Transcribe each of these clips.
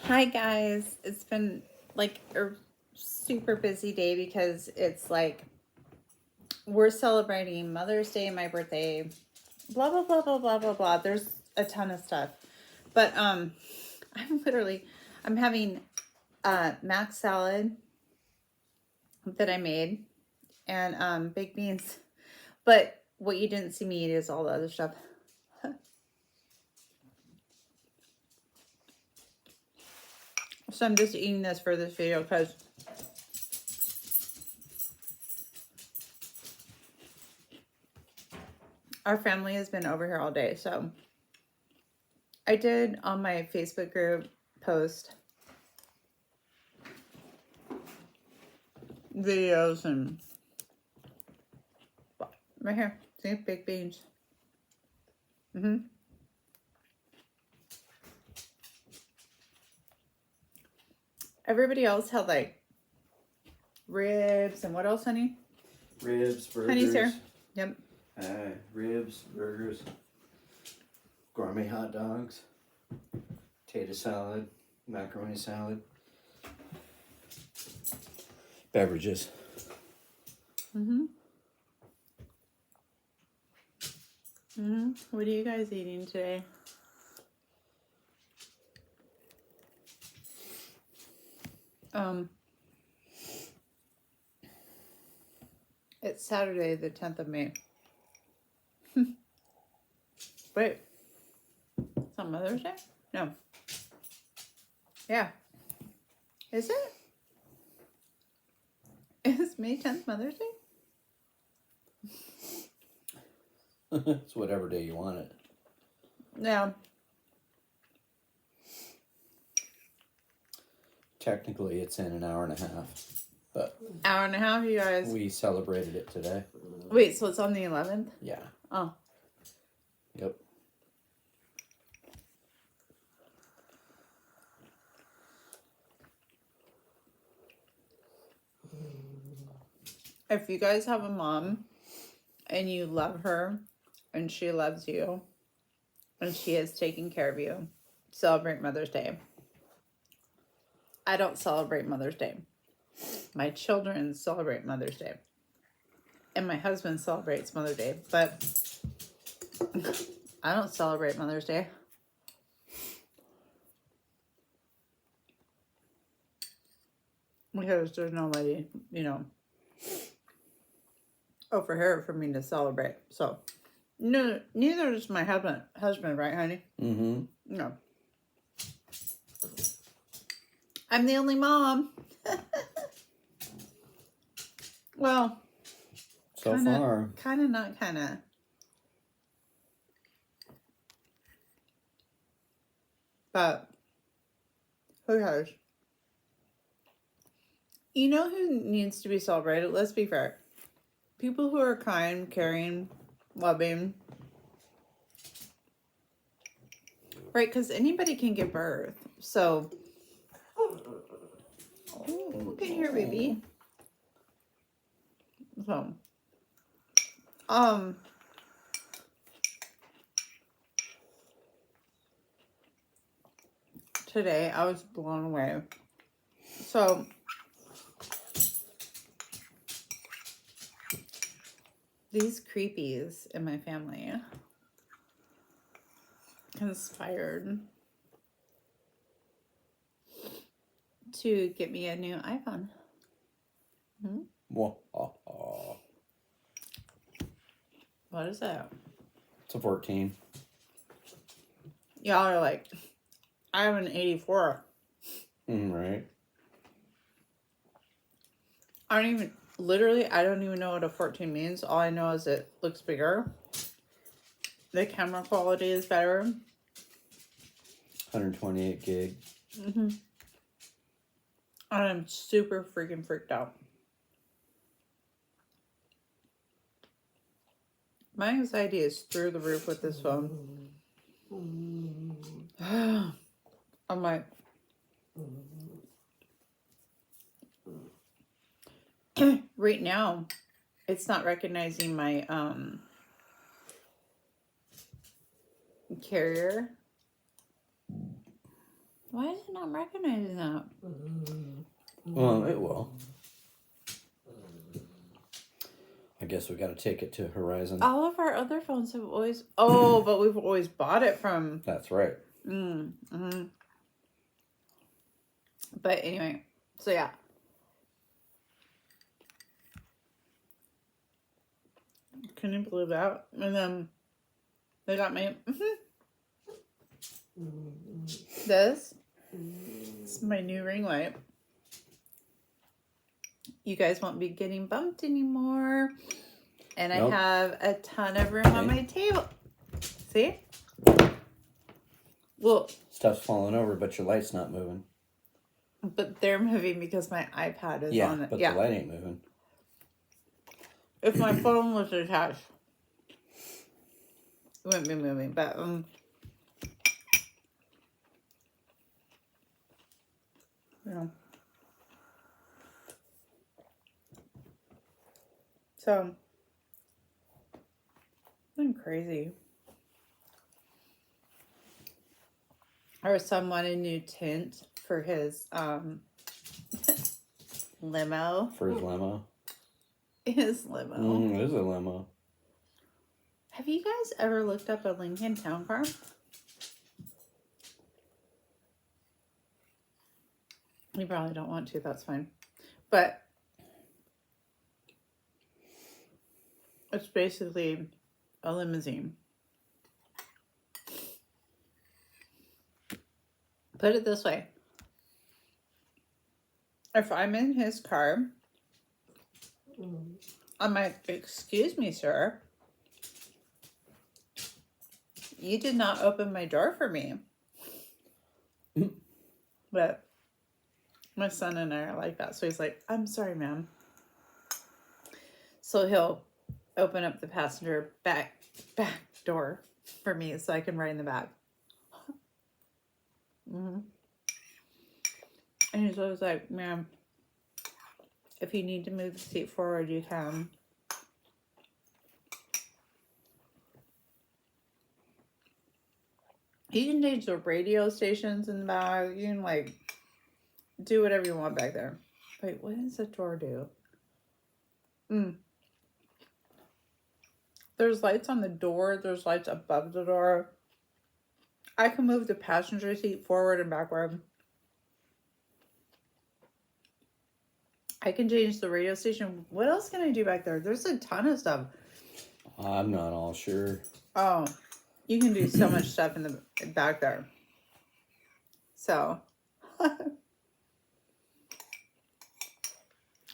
Hi guys, it's been like a super busy day because it's like we're celebrating Mother's Day, my birthday, blah blah blah blah blah blah blah. There's a ton of stuff. But I'm having mac salad that I made and baked beans. But what you didn't see me eat is all the other stuff. So I'm just eating this for this video because our family has been over here all day. So I did on my Facebook group post videos and right here, see, baked beans. Everybody else had like ribs and what else, honey? Ribs, burgers. Honey's here. Yep. Ribs, burgers, gourmet hot dogs, potato salad, macaroni salad, beverages. What are you guys eating today? It's Saturday, the 10th of May. Wait. It's not Mother's Day? No. Yeah. Is it? Is May 10th Mother's Day? It's whatever day you want it. Yeah. Technically, it's in an hour and a half, but Hour and a half, you guys. we celebrated it today. Wait, so it's on the 11th? Yeah. Oh. Yep. If you guys have a mom and you love her and she loves you and she is taking care of you, celebrate Mother's Day. I don't celebrate Mother's Day. My children celebrate Mother's Day. And my husband celebrates Mother's Day. But I don't celebrate Mother's Day. Because there's nobody, over here for me to celebrate. So, no, neither is my husband, right, honey? Mm-hmm. No. I'm the only mom. Well, So far. Kind of, not kind of. But, who cares? You know who needs to be celebrated? Let's be fair. People who are kind, caring, loving. Right? Because anybody can give birth. So, look at here, baby. So, today I was blown away. So, these creepies in my family conspired to get me a new iPhone. What is that? It's a 14. Y'all are like, I have an 84. Right. I don't even know what a 14 means. All I know is it looks bigger. The camera quality is better. 128 gig. I'm super freaking freaked out. My anxiety is through the roof with this phone. I'm like, right now, it's not recognizing my carrier. Why is it not recognizing that? Well, it will. I guess we got to take it to Horizon. All of our other phones have always... Oh, but we've always bought it from... That's right. Mm-hmm. But anyway, so yeah. Can you believe that? And then they got me... This is my new ring light. You guys won't be getting bumped anymore. And Nope. I have a ton of room on my table. See? Well, Stuff's falling over, but your light's not moving. but they're moving because my iPad is on it. But Yeah, the light ain't moving. if my phone was attached, it wouldn't be moving. But yeah. So, been crazy. Our son wanted a new tint for his limo. For his limo. His limo. It is a limo. Have you guys ever looked up a Lincoln Town Car? You probably don't want to, that's fine. But it's basically a limousine. Put it this way. If I'm in his car, I'm like, excuse me, sir. You did not open my door for me. But my son and I are like that. So he's like, I'm sorry, ma'am. So he'll open up the passenger back door for me so I can ride in the back. And he's always like, ma'am, if you need to move the seat forward, you can. You can change the radio stations in the back. You can, like, do whatever you want back there. Wait, what does the door do? There's lights on the door. There's lights above the door. I can move the passenger seat forward and backward. I can change the radio station. What else can I do back there? There's a ton of stuff. I'm not all sure. Oh, you can do so much stuff in the back there. So,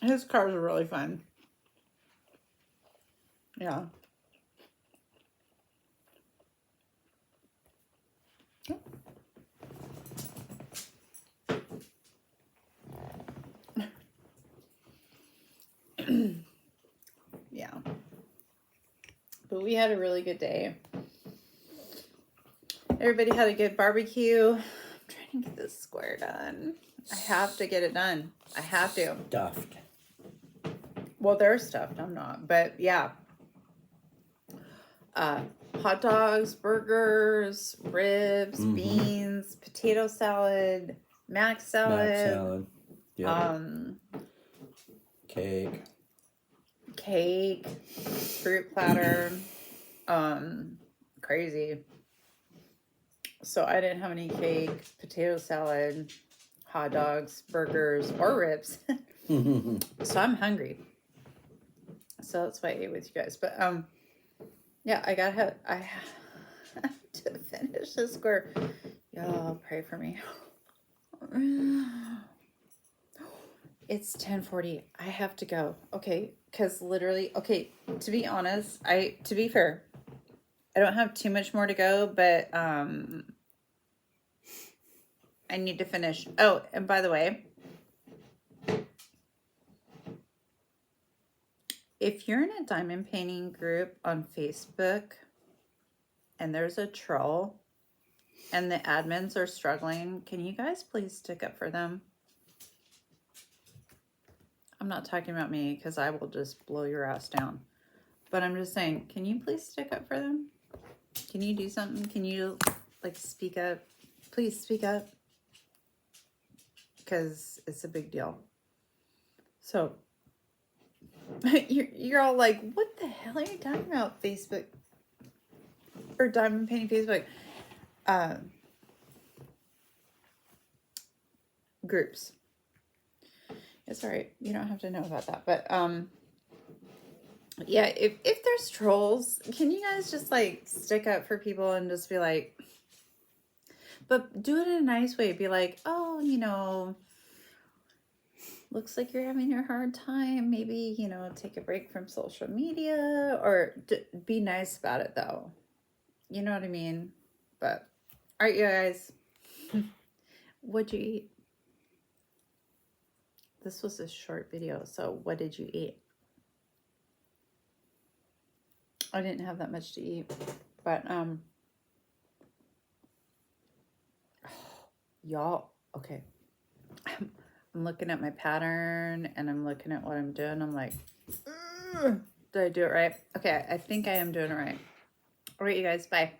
his cars are really fun. Yeah. Yeah. But we had a really good day. Everybody had a good barbecue. I'm trying to get this square done. I have to get it done. I have to. Stuffed. Well, they're stuffed. I'm not. But yeah. Hot dogs, burgers, ribs, beans, potato salad, mac salad. Yep. Cake, fruit platter, crazy. So I didn't have any cake, potato salad, hot dogs, burgers, or ribs. So I'm hungry. So that's why I ate with you guys. But yeah, I have to finish this square. Y'all pray for me. It's 10:40. I have to go. Okay, because literally, okay, to be honest, to be fair, I don't have too much more to go, but I need to finish. Oh, and by the way, if you're in a diamond painting group on Facebook and there's a troll and the admins are struggling, can you guys please stick up for them? I'm not talking about me because I will just blow your ass down. But I'm just saying, can you please stick up for them? Can you do something? Can you, like, speak up? Please speak up. because it's a big deal. So you're all like, what the hell are you talking about, Facebook or diamond painting Facebook groups? It's all right. You don't have to know about that. But yeah, if there's trolls, can you guys just like stick up for people and just be like, but do it in a nice way. Be like, oh, you know, looks like you're having a hard time. Maybe, you know, take a break from social media, or be nice about it though. You know what I mean? But all right, you guys, what'd you eat? This was a short video, so what did you eat? I didn't have that much to eat, but y'all, okay. I'm looking at my pattern and I'm looking at what I'm doing. I'm like, did I do it right? Okay, I think I am doing it right. All right, you guys, bye.